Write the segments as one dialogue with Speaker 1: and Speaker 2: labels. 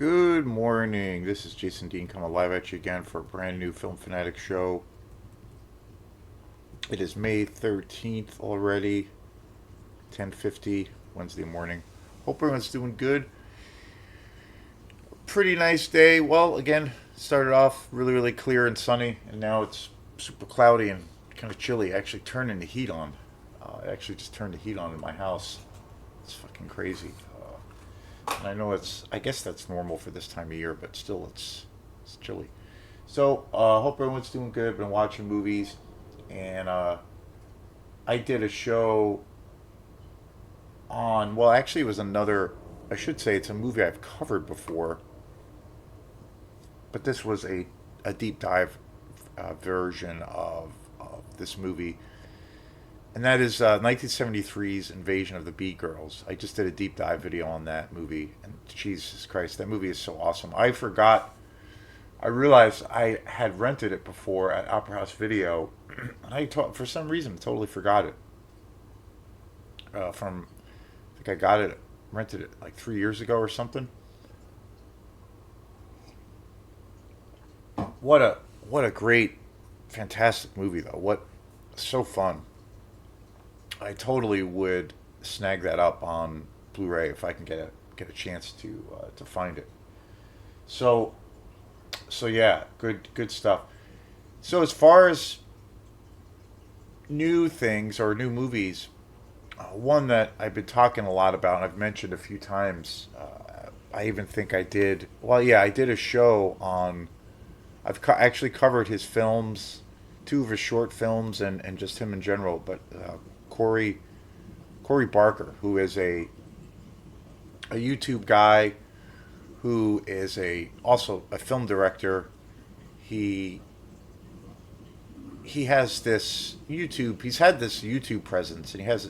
Speaker 1: Good morning. This is Jason Dean coming live at you again for a brand new Film Fanatic show. It is May 13th already, 10:50 Wednesday morning. Hope everyone's doing good. Pretty nice day. Well, again, started off really clear and sunny, and now it's super cloudy and kind of chilly. Actually turning the heat on. I actually just turned the heat on in my house. It's fucking crazy. And I know I guess that's normal for this time of year, but still, it's chilly. So, hope everyone's doing good. Been watching movies, and I did a show on. Well, actually, it was another. I should say it's a movie I've covered before, but this was a deep dive version of this movie, and that is 1973's Invasion of the Bee Girls. I just did a deep dive video on that movie, and Jesus Christ, that movie is so awesome. I realized I had rented it before at Opera House Video, and for some reason totally forgot it. I think I rented it like 3 years ago or something. What a what a great, fantastic movie though. What so fun. I totally would snag that up on Blu-ray if I can get a chance to find it. So yeah, good stuff. So as far as new things or new movies, one that I've been talking a lot about and I've mentioned a few times. I even think I did. Well, yeah, I did a show on. Actually covered his films, two of his short films, and just him in general. But Corey Corey Barker, who is a YouTube guy who is a also a film director. He he has this YouTube. He's had this YouTube presence, and he has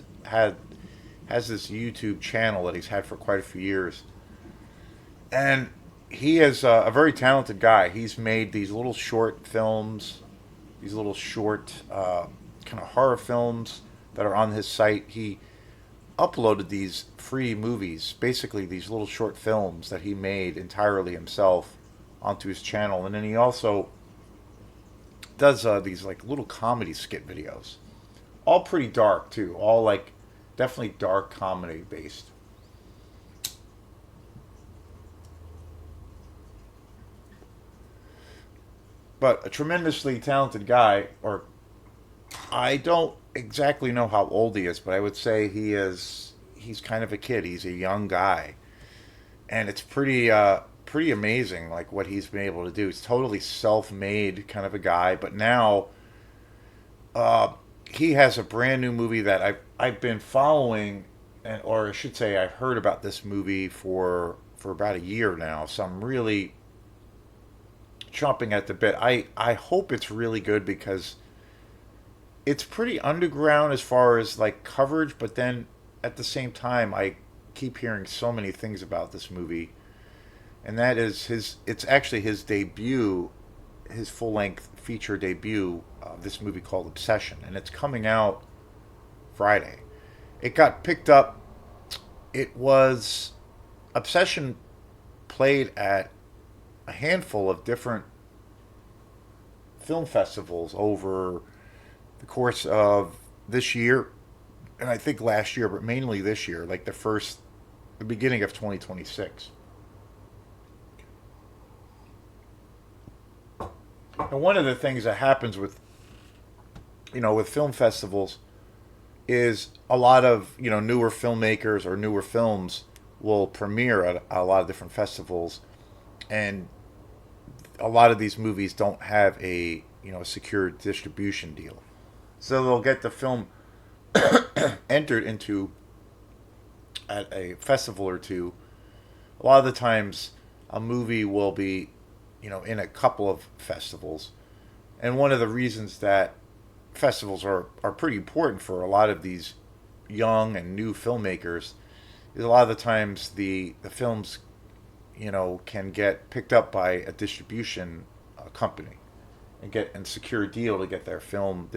Speaker 1: this YouTube channel that he's had for quite a few years. And he is a very talented guy. He's made these little short films, these little short kind of horror films that are on his site. He uploaded these free movies, basically these little short films that he made entirely himself onto his channel, and then he also does these like little comedy skit videos, all pretty dark too, all like definitely dark comedy based. But a tremendously talented guy, or I don't exactly know how old he is, but I would say he's kind of a kid. He's a young guy, and it's pretty amazing like what he's been able to do. He's totally self-made kind of a guy, but now uh, he has a brand new movie that I've been following, and or I should say I've heard about this movie for about a year now. So I'm really chomping at the bit. I hope it's really good because it's pretty underground as far as like coverage, but then at the same time I keep hearing so many things about this movie, and that is his. It's actually his debut, his full length feature debut. This movie called Obsession, and it's coming out Friday. It got picked up. It was Obsession played at a handful of different film festivals over the course of this year, and I think last year, but mainly this year, like the beginning of 2026. And one of the things that happens with with film festivals is a lot of newer filmmakers or newer films will premiere at a lot of different festivals, and a lot of these movies don't have a a secure distribution deal, so they'll get the film entered into at a festival or two. A lot of the times, a movie will be in a couple of festivals, and one of the reasons that festivals are pretty important for a lot of these young and new filmmakers is a lot of the times the films can get picked up by a distribution company and secure a deal to get their film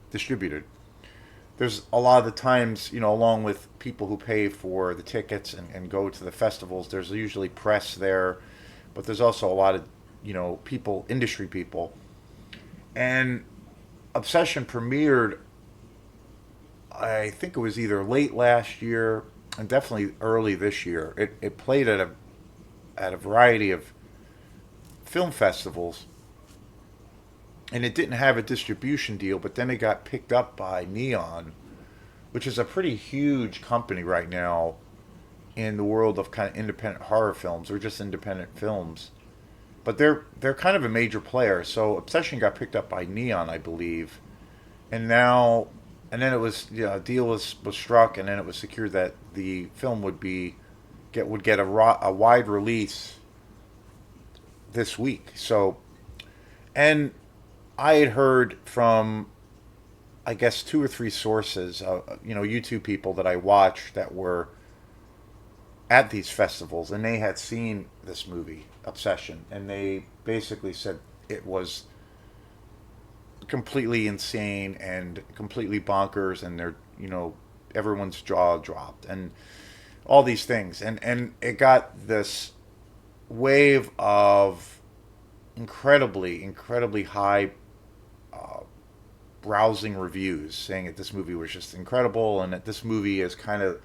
Speaker 1: distributed. there's a lot of the times, along with people who pay for the tickets and go to the festivals, there's usually press there, but there's also a lot of, people, industry people. And Obsession premiered, I think it was either late last year and definitely early this year. It played at a variety of film festivals, and it didn't have a distribution deal, but then it got picked up by Neon, which is a pretty huge company right now in the world of kind of independent horror films or just independent films. But they're kind of a major player. So Obsession got picked up by Neon, I believe, and now and then it was, a deal was struck, and then it was secured that the film would get a wide release this week. So, and I had heard from, I guess, two or three sources, YouTube people that I watch that were at these festivals, and they had seen this movie Obsession, and they basically said it was completely insane and completely bonkers, and everyone's jaw dropped and all these things, and it got this wave of incredibly high browsing reviews saying that this movie was just incredible, and that this movie is kind of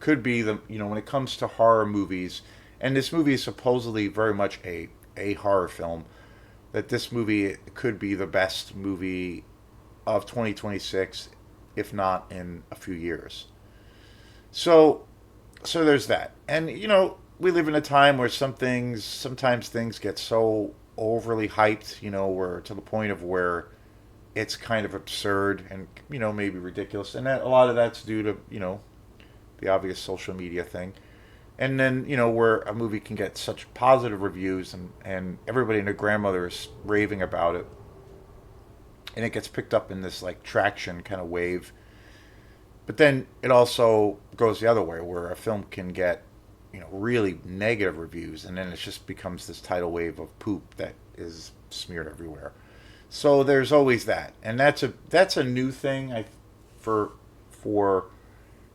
Speaker 1: could be the, when it comes to horror movies, and this movie is supposedly very much a horror film, that this movie could be the best movie of 2026, if not in a few years. So there's that. And we live in a time where sometimes things get so overly hyped, where to the point of where it's kind of absurd and, maybe ridiculous. And that a lot of that's due to, the obvious social media thing. And then, where a movie can get such positive reviews, and everybody and their grandmother is raving about it. And it gets picked up in this like traction kind of wave. But then it also goes the other way, where a film can get, really negative reviews, and then it just becomes this tidal wave of poop that is smeared everywhere. So there's always that, and that's a new thing, for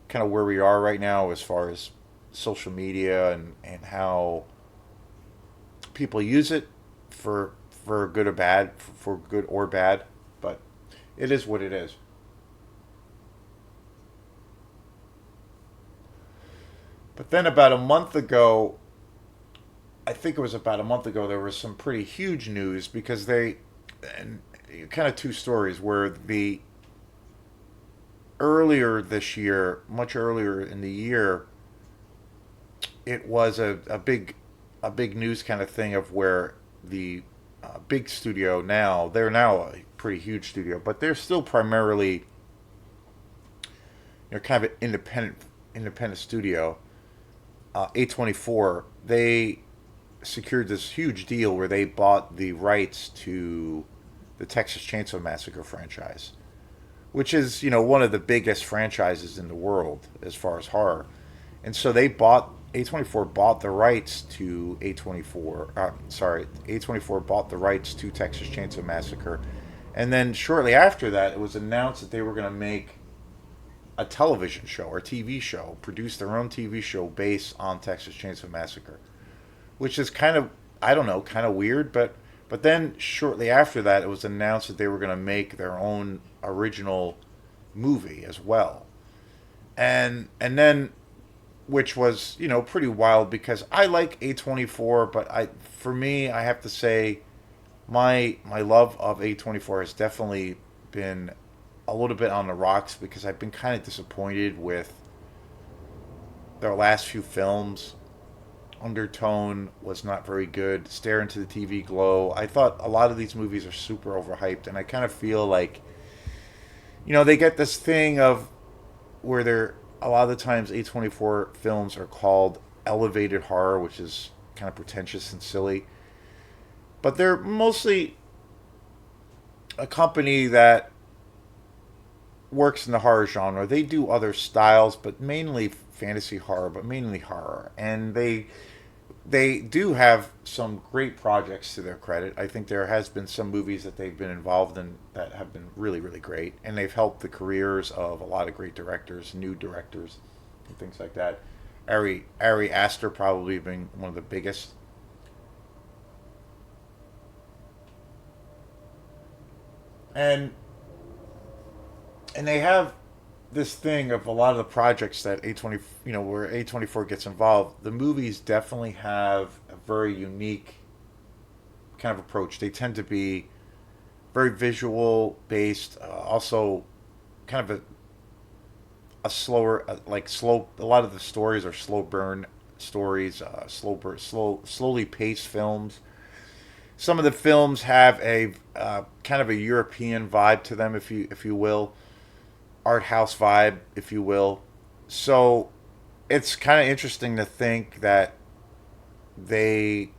Speaker 1: kind of where we are right now as far as social media, and how people use it for good or bad, for good or bad, but it is what it is. But then about a month ago, I think it was about a month ago, there was some pretty huge news because and kind of two stories where the earlier this year, much earlier in the year, it was a big news kind of thing of where the big studio, now they're now a pretty huge studio, but they're still primarily, kind of an independent studio. A24, they secured this huge deal where they bought the rights to the Texas Chainsaw Massacre franchise, which is, one of the biggest franchises in the world as far as horror. And so A24 bought the rights to A24 bought the rights to Texas Chainsaw Massacre. And then shortly after that, it was announced that they were going to make a television show or TV show, produce their own TV show based on Texas Chainsaw Massacre, which is kind of, I don't know, kind of weird. But then shortly after that, it was announced that they were going to make their own original movie as well, and then, which was, pretty wild, because I like A24, but for me, I have to say, my love of A24 has definitely been a little bit on the rocks, because I've been kind of disappointed with their last few films. Undertone was not very good. Stare into the TV Glow. I thought a lot of these movies are super overhyped, and I kind of feel like, they get this thing of where they're a lot of the times A24 films are called elevated horror, which is kind of pretentious and silly. But they're mostly a company that works in the horror genre. They do other styles, but mainly fantasy horror, but mainly horror. And they they do have some great projects to their credit. I think there has been some movies that they've been involved in that have been really, really great, and they've helped the careers of a lot of great directors, new directors, and things like that. Ari Aster probably being one of the biggest. And they have this thing of a lot of the projects that A20, where A24 gets involved. The movies definitely have a very unique kind of approach. They tend to be very visual based, also kind of a slower, like slow. A lot of the stories are slow burn stories, slowly paced films. Some of the films have a kind of a European vibe to them, if you will, art house vibe, if you will. So it's kind of interesting to think that they,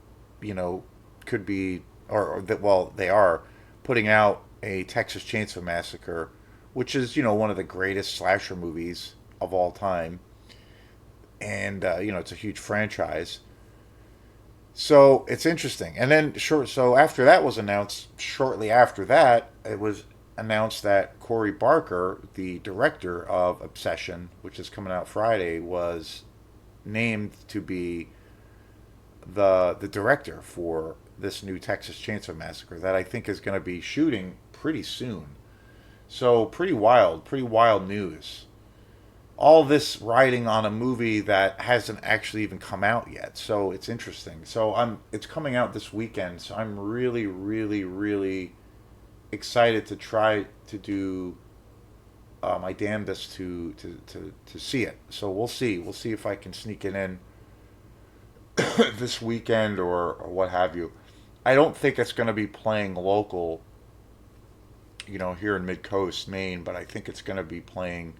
Speaker 1: you know, could be, or that, well, they are putting out a Texas Chainsaw Massacre, which is, one of the greatest slasher movies of all time. And, it's a huge franchise. So it's interesting. And then, so after that was announced, shortly after that, it was announced that Corey Barker, the director of Obsession, which is coming out Friday, was named to be the director for this new Texas Chainsaw Massacre that I think is going to be shooting pretty soon. So pretty wild news. All this riding on a movie that hasn't actually even come out yet. So it's interesting. So it's coming out this weekend. So I'm really, really, really excited to try to do my damnedest to see it. So we'll see. We'll see if I can sneak it in this weekend or what have you. I don't think it's going to be playing local, here in Mid Coast, Maine, but I think it's going to be playing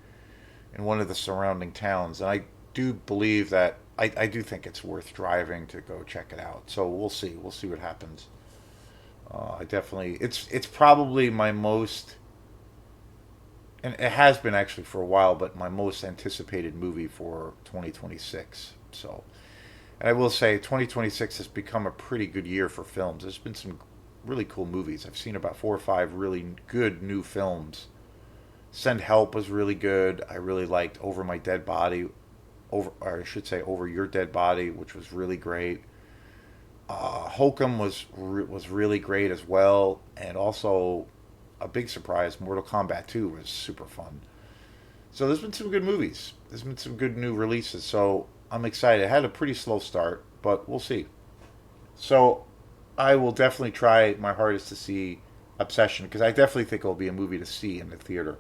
Speaker 1: in one of the surrounding towns. And I do believe that I do think it's worth driving to go check it out. So we'll see. We'll see what happens. I definitely it's probably my most, and it has been actually for a while, but my most anticipated movie for 2026. So, and I will say 2026 has become a pretty good year for films. There's been some really cool movies. I've seen about 4 or 5 really good new films. Send Help was really good. I really liked Over My Dead Body, or I should say Over Your Dead Body, which was really great. Hokum was really great as well, and also a big surprise, Mortal Kombat 2 was super fun. So there's been some good movies. There's been some good new releases. So I'm excited. It had a pretty slow start, but we'll see. So I will definitely try my hardest to see Obsession because I definitely think it'll be a movie to see in the theater.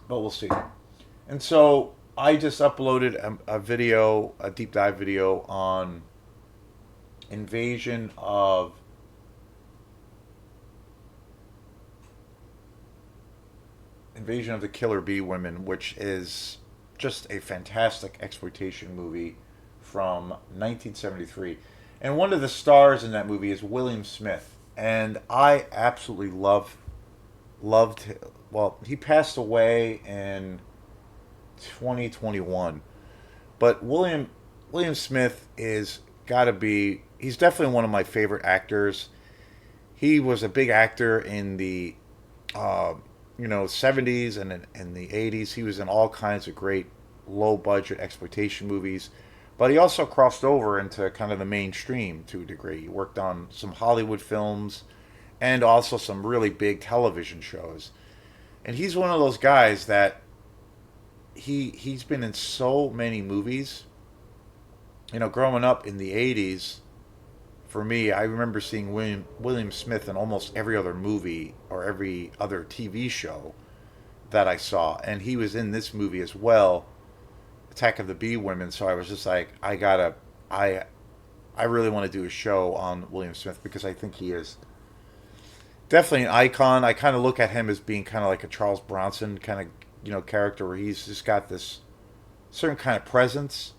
Speaker 1: But we'll see. And so I just uploaded a video, a deep dive video on Invasion of Invasion of the Killer Bee Women, which is just a fantastic exploitation movie from 1973. And one of the stars in that movie is William Smith. And I absolutely loved, well, he passed away in 2021. But William Smith is got to be, he's definitely one of my favorite actors. He was a big actor in the 70s and in the 80s. He was in all kinds of great low budget exploitation movies. But he also crossed over into kind of the mainstream to a degree. He worked on some Hollywood films and also some really big television shows. And he's one of those guys that he's been in so many movies. Growing up in the 80s, for me, I remember seeing William Smith in almost every other movie or every other TV show that I saw, and he was in this movie as well, Attack of the Bee Women. So I was just like, I really want to do a show on William Smith because I think he is definitely an icon. I kind of look at him as being kind of like a Charles Bronson kind of character where he's just got this certain kind of presence.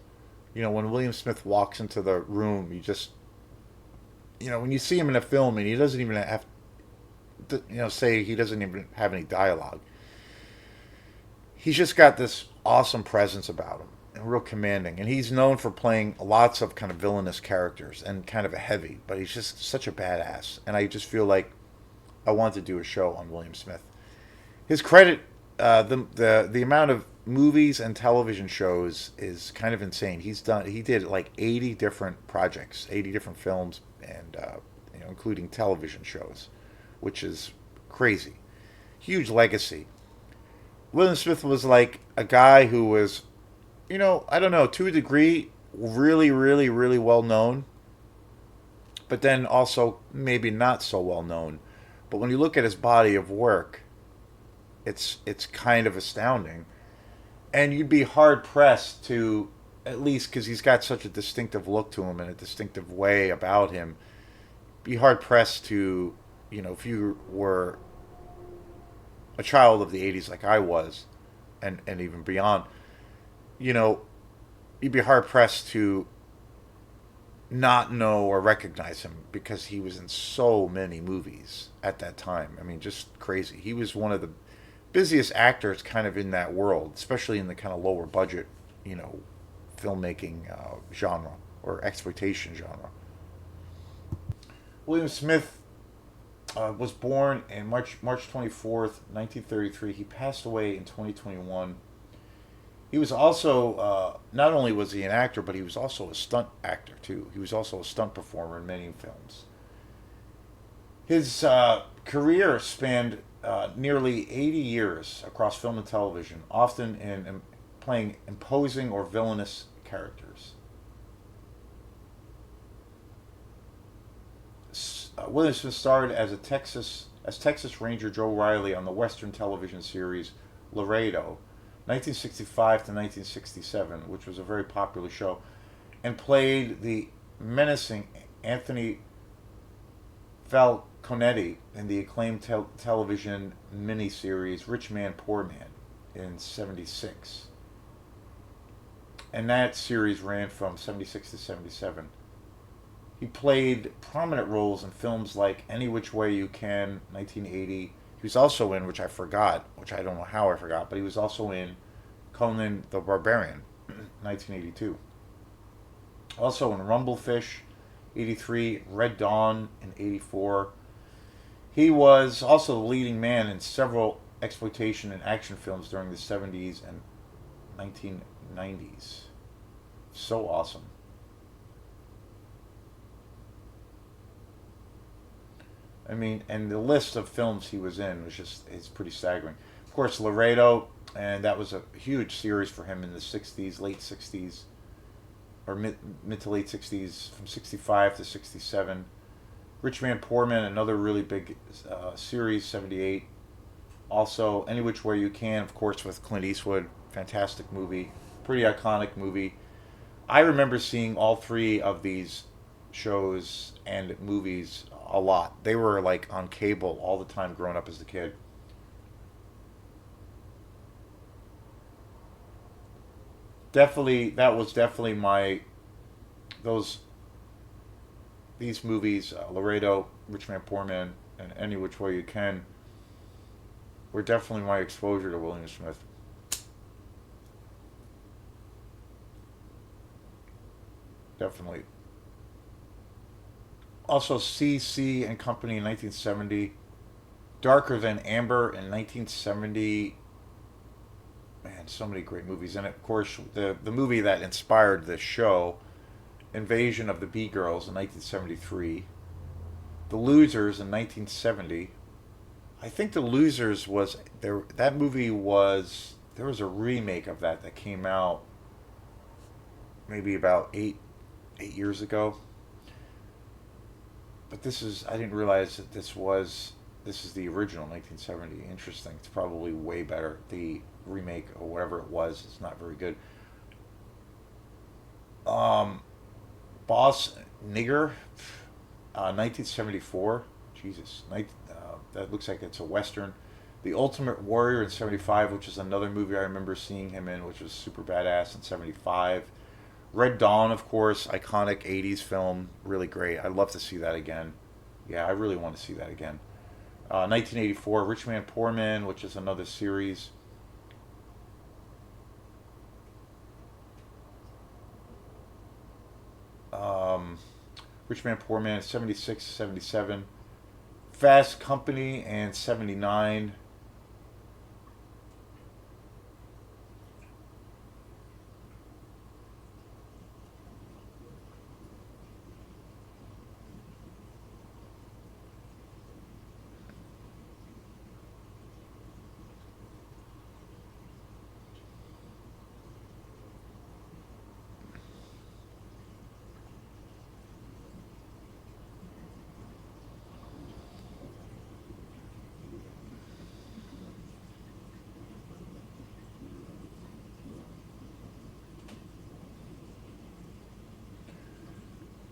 Speaker 1: When William Smith walks into the room, you just when you see him in a film and he doesn't even have to, say he doesn't even have any dialogue. He's just got this awesome presence about him. and real commanding. And he's known for playing lots of kind of villainous characters and kind of a heavy, but he's just such a badass. And I just feel like I want to do a show on William Smith. His credit, the amount of movies and television shows is kind of insane. He did like 80 different projects, 80 different films, and including television shows, which is crazy. Huge legacy. William Smith was like a guy who was, I don't know, to a degree, really, really, really well known, but then also maybe not so well known. But when you look at his body of work, it's kind of astounding, and you'd be hard pressed to, at least because he's got such a distinctive look to him and a distinctive way about him, be hard pressed to, if you were a child of the '80s like I was, and even beyond, you know, you'd be hard pressed to not know or recognize him because he was in so many movies at that time. I mean, just crazy. He was one of the busiest actors kind of in that world, especially in the kind of lower budget, filmmaking genre or exploitation genre. William Smith was born in March 24th, 1933. He passed away in 2021. He was also not only was he an actor, but he was also a stunt actor too. He was also a stunt performer in many films. His career spanned nearly 80 years across film and television, often in playing imposing or villainous characters. William Smith starred as Texas Ranger Joe Riley on the Western television series Laredo, 1965 to 1967, which was a very popular show, and played the menacing Anthony Falconetti in the acclaimed television miniseries Rich Man, Poor Man in '76. And that series ran from '76 to '77. He played prominent roles in films like Any Which Way You Can, 1980. He was also in, which I forgot, which I don't know how I forgot, but he was also in Conan the Barbarian, 1982. Also in Rumblefish, 83, Red Dawn in 84. He was also the leading man in several exploitation and action films during the 70s and 1990s. So awesome. I mean, and the list of films he was in was it's pretty staggering. Of course, Laredo, and that was a huge series for him in the 60s, late 60s, or mid to late 60s, from 65 to 67. Rich Man, Poor Man, another really big series, 78. Also, Any Which Way You Can, of course, with Clint Eastwood. Fantastic movie. Pretty iconic movie. I remember seeing all three of these shows and movies a lot. They were like on cable all the time growing up as a kid. Definitely, that was definitely those these movies, Laredo, Rich Man, Poor Man, and Any Which Way You Can, were definitely my exposure to William Smith. Definitely. Also, C and Company in 1970. Darker Than Amber in 1970. Man, so many great movies. And of course, the movie that inspired this show, Invasion of the Bee Girls in 1973. The Losers in 1970. I think The Losers was there. That movie was there was a remake of that came out maybe about 8 years ago. But I didn't realize that this is the original 1970. Interesting. It's probably way better. The remake or whatever it was, it's not very good. Um, Boss Nigger, 1974. Jesus, that looks like it's a western. The Ultimate Warrior in '75, which is another movie I remember seeing him in, which was super badass in '75. Red Dawn, of course, iconic '80s film, really great. I'd love to see that again. Yeah, I really want to see that again. 1984, Rich Man, Poor Man, which is another series. Rich Man Poor Man 76, 77. Fast Company and 79.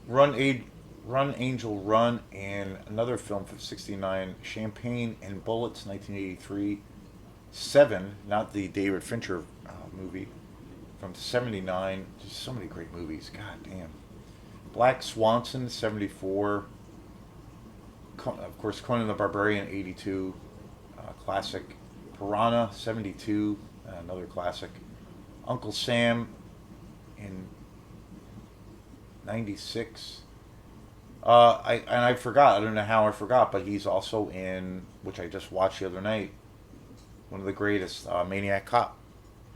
Speaker 1: Run Aid, Run Angel Run, and another film from '69, Champagne and Bullets, 1983. Seven, not the David Fincher movie from '79. Just so many great movies. God damn. Black Swanson, '74. Of course, Conan the Barbarian, '82. Classic. Piranha, '72. Another classic. Uncle Sam in '96. I forgot. I don't know how I forgot, but he's also in, which I just watched the other night, one of the greatest, Maniac Cop,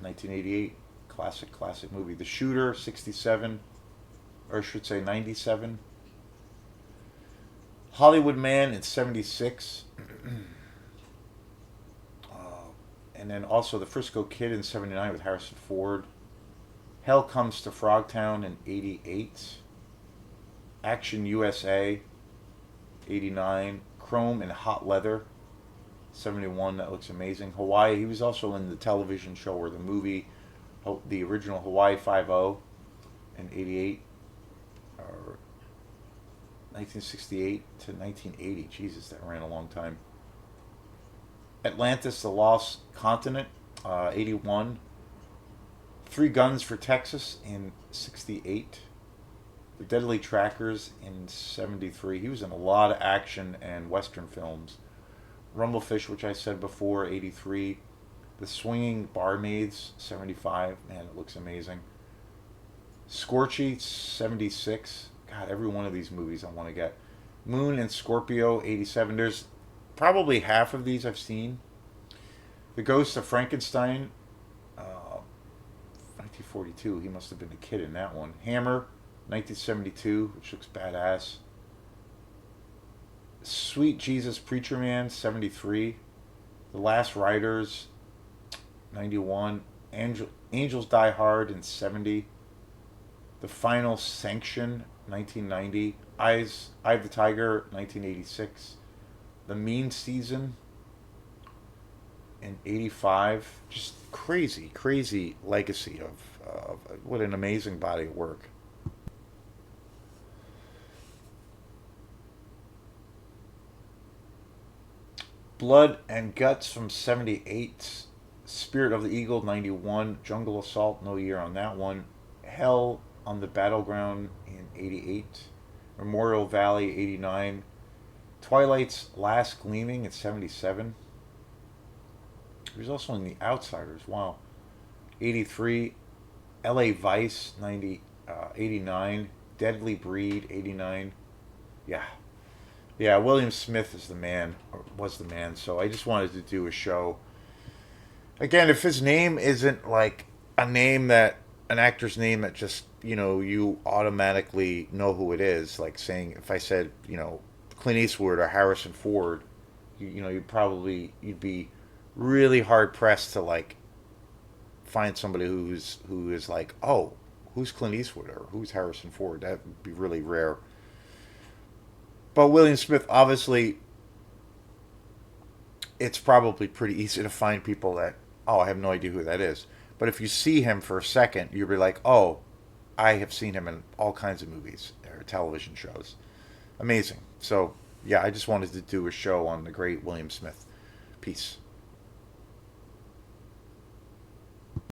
Speaker 1: 1988, classic movie. The Shooter, '67, or I should say '97. Hollywood Man in '76, and then also The Frisco Kid in '79 with Harrison Ford. Hell Comes to Frogtown in '88. Action USA, '89. Chrome and Hot Leather, '71. That looks amazing. Hawaii. He was also in the television show or the movie, the original Hawaii Five-0 in '88, or 1968 to 1980. Jesus, that ran a long time. Atlantis: The Lost Continent, '81. Three Guns for Texas in '68. The Deadly Trackers in '73. He was in a lot of action and western films. Rumblefish, which I said before, '83. The Swinging Barmaids, '75. Man, it looks amazing. Scorchy, '76. God, every one of these movies I want to get. Moon and Scorpio, '87. There's probably half of these I've seen. The Ghost of Frankenstein, 1942. He must have been a kid in that one. Hammer, 1972, which looks badass. Sweet Jesus Preacher Man, '73. The Last Riders, '91. Angels Die Hard in '70. The Final Sanction, 1990. Eye of the Tiger, 1986. The Mean Season in '85. Just crazy legacy of what an amazing body of work. Blood and Guts from '78. Spirit of the Eagle, '91. Jungle Assault, no year on that one. Hell on the Battleground in '88. Memorial Valley, '89. Twilight's Last Gleaming in '77. He was also in The Outsiders. Wow. '83. L.A. Vice, 89. Deadly Breed, '89. Yeah. Yeah, William Smith is the man, or was the man, so I just wanted to do a show. Again, if his name isn't like an actor's name that just, you automatically know who it is, like saying, if I said, Clint Eastwood or Harrison Ford, you'd be really hard pressed to like find somebody who is like, oh, who's Clint Eastwood or who's Harrison Ford? That would be really rare. But William Smith, obviously, it's probably pretty easy to find people that, oh, I have no idea who that is. But if you see him for a second, you'll be like, oh, I have seen him in all kinds of movies or television shows. Amazing. So, yeah, I just wanted to do a show on the great William Smith. Peace.